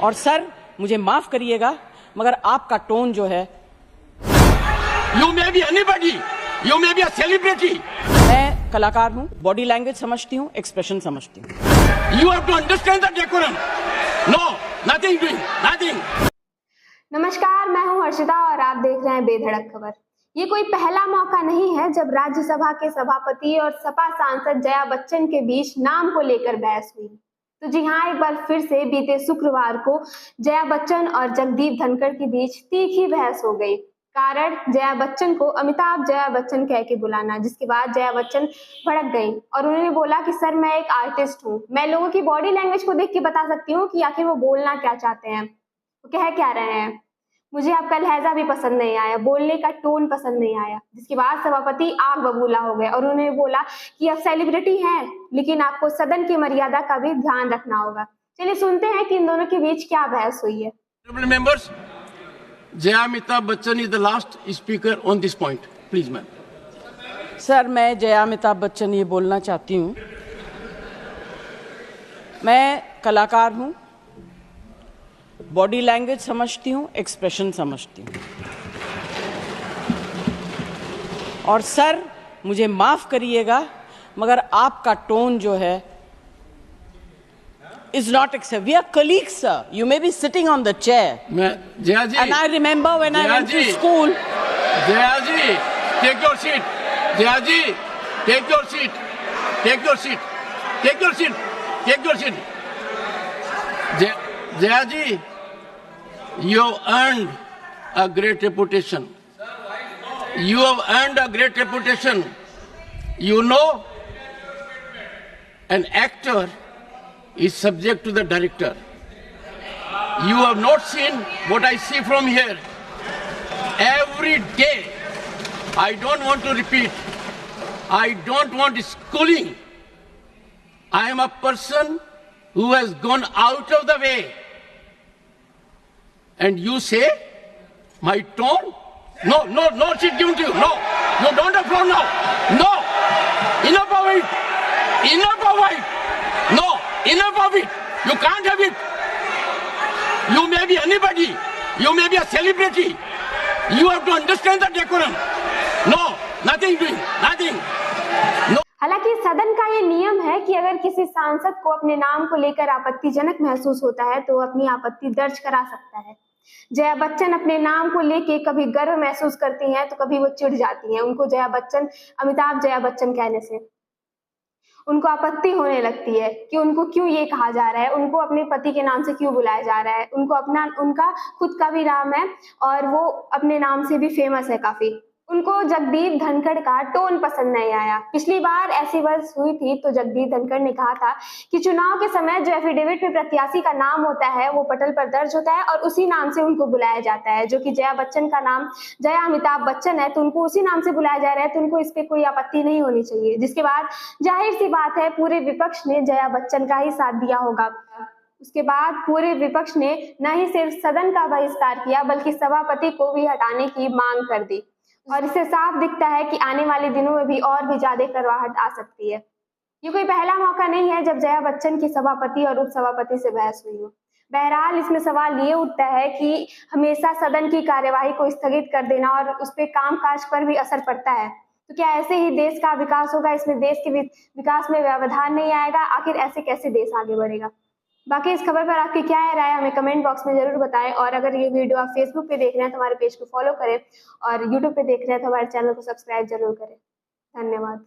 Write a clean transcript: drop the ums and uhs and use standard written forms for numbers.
और सर मुझे माफ करिएगा मगर आपका टोन जो है, You may be anybody. You may be a celebrity. मैं कलाकार हूँ, बॉडी लैंग्वेज समझती हूँ, एक्सप्रेशन समझती हूँ। You have to understand the decorum. No, nothing doing, nothing. नमस्कार, मैं हूं हर्षिता और आप देख रहे हैं बेधड़क खबर। ये कोई पहला मौका नहीं है जब राज्यसभा के सभापति और सपा सांसद जया बच्चन के बीच नाम को लेकर बहस हुई। तो जी हाँ, एक बार फिर से बीते शुक्रवार को जया बच्चन और जगदीप धनखड़ के बीच तीखी बहस हो गई। कारण जया बच्चन को अमिताभ जया बच्चन कह के बुलाना, जिसके बाद जया बच्चन भड़क गई और उन्होंने बोला कि सर मैं एक आर्टिस्ट हूँ, मैं लोगों की बॉडी लैंग्वेज को देख के बता सकती हूँ कि आखिर वो बोलना क्या चाहते हैं, वो कह क्या रहे हैं। मुझे आपका लहजा भी पसंद नहीं आया, बोलने का टोन पसंद नहीं आया। जिसके बाद सभापति आग बबूला हो गए और उन्होंने बोला कि आप सेलिब्रिटी हैं लेकिन आपको सदन की मर्यादा का भी ध्यान रखना होगा। चलिए सुनते हैं कि इन दोनों के बीच क्या बहस हुई है। Members, Jaya Amitabh Bachchan is the last speaker on this point. Please, ma'am. Sir मैं जया अमिताभ बच्चन ये बोलना चाहती हूँ, मैं कलाकार हूँ, बॉडी लैंग्वेज समझती हूँ, एक्सप्रेशन समझती हूँ। और सर मुझे माफ करिएगा मगर आपका टोन जो है is not acceptable. We are colleagues, sir. You may be sitting on the chair. Jaya ji. And I remember when I went to school. Jaya ji, take your seat. Jaya ji, take your seat. Take your seat. Take your seat. Take your seat. Jaya ji, you have earned a great reputation. You have earned a great reputation. You know, an actor is subject to the director. You have not seen what I see from here. Every day, I don't want to repeat. I don't want schooling. I am a person who has gone out of the way. And you say, my tone? No, she's given to you. No, you don't have floor now. No, enough of it. Enough of it. No, enough of it. You can't have it. You may be anybody. You may be a celebrity. You have to understand the decorum. No, nothing doing, nothing. No. हालांकि सदन का ये नियम है कि अगर किसी सांसद को अपने नाम को लेकर आपत्तिजनक महसूस होता है तो अपनी आपत्ति दर्ज करा सकता है। जया बच्चन अपने नाम को लेके कभी गर्व महसूस करती हैं तो कभी वो चिढ़ जाती हैं। उनको जया बच्चन, अमिताभ जया बच्चन कहने से उनको आपत्ति होने लगती है कि उनको क्यों ये कहा जा रहा है, उनको अपने पति के नाम से क्यों बुलाया जा रहा है। उनका खुद का भी नाम है और वो अपने नाम से भी फेमस है काफी। उनको जगदीप धनखड़ का टोन पसंद नहीं आया। पिछली बार ऐसी बहस हुई थी तो जगदीप धनखड़ ने कहा था कि चुनाव के समय जो एफिडेविट में प्रत्याशी का नाम होता है वो पटल पर दर्ज होता है और उसी नाम से उनको बुलाया जाता है। जो कि जया बच्चन का नाम जया अमिताभ बच्चन है तो उनको उसी नाम से बुलाया जा रहा है तो उनको इस पे कोई आपत्ति नहीं होनी चाहिए। जिसके बाद जाहिर सी बात है पूरे विपक्ष ने जया बच्चन का ही साथ दिया होगा। उसके बाद पूरे विपक्ष ने न ही सिर्फ सदन का बहिष्कार किया बल्कि सभापति को भी हटाने की मांग कर दी और इससे साफ दिखता है कि आने वाले दिनों में भी और भी ज्यादा करवाहट आ सकती है। ये कोई पहला मौका नहीं है जब जया बच्चन की सभापति और उपसभापति से बहस हुई हो। बहरहाल इसमें सवाल ये उठता है कि हमेशा सदन की कार्यवाही को स्थगित कर देना और उस पर कामकाज पर भी असर पड़ता है तो क्या ऐसे ही देश का विकास होगा? इसमें देश के विकास में व्यवधान नहीं आएगा? आखिर ऐसे कैसे देश आगे बढ़ेगा? बाकी इस खबर पर आपकी क्या है राय, हमें कमेंट बॉक्स में जरूर बताएं। और अगर ये वीडियो आप फेसबुक पे देख रहे हैं तो हमारे पेज को फॉलो करें और यूट्यूब पे देख रहे हैं तो हमारे चैनल को सब्सक्राइब जरूर करें। धन्यवाद।